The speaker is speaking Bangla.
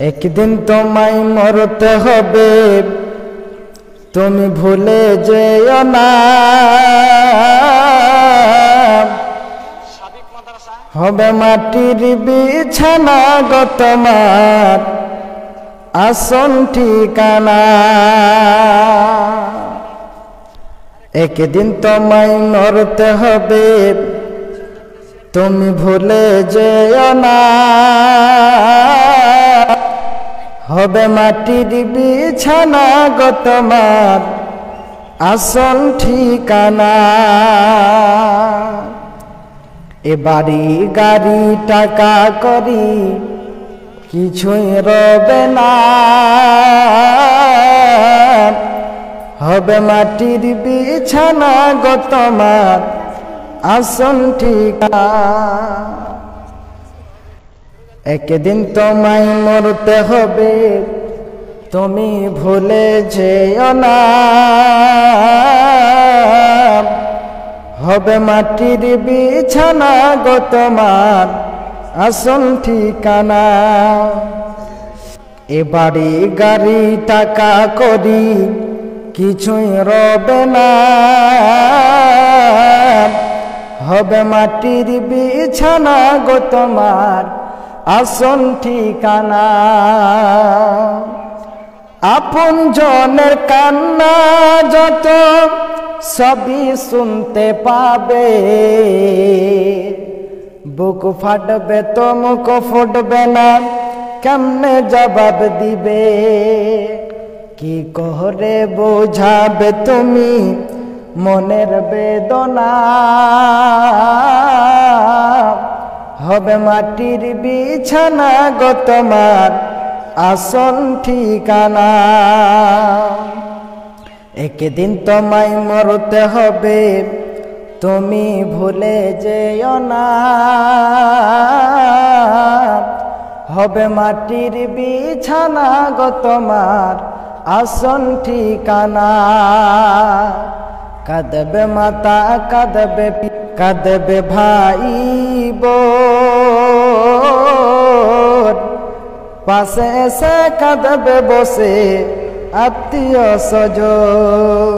একদিন তোমায় মরতে হবে, তুমি ভুলে যেও না। হবে মাটির বিছানা গো তোমার আসন ঠিকানা। একদিন তোমায় মরতে হবে, তুমি ভুলে যেও না। হবে মাটির বিছানা গো তোমার আসল ঠিকানা। এ বাড়ি গাড়ি টাকা করি কিছুই রবে না। হবে মাটির বিছানা গো তোমার আসল ঠিকানা। একদিন তোমায় মরতে হবে, তুমি ভুলে যেও না। হবে মাটির বিছানা গো তোমার আসল ঠিকানা। এ বাড়ি গাড়ি টাকা করি কিছুই রবে না। হবে মাটির বিছানা গো তোমার আসল ঠিকানা। আপন জনের কান্না যত সবই শুনতে পাবে। বুক ফাটবে তো মুখ ফুটবে না, কেমনে জবাব দিবে। কি করে বোঝাবে তুমি মনের বেদনা। হবে মাটির বিছানা গো তোমার আসল ঠিকানা। একদিন তোমায় মরতে হবে, তুমি ভুলে যেও না। হবে মাটির বিছানা গো তোমার আসল ঠিকানা। কাঁদবে মাতা কাঁদবে ভাই বোন, পাশে এসে কাঁদবে বসে আত্মীয় স্বজন।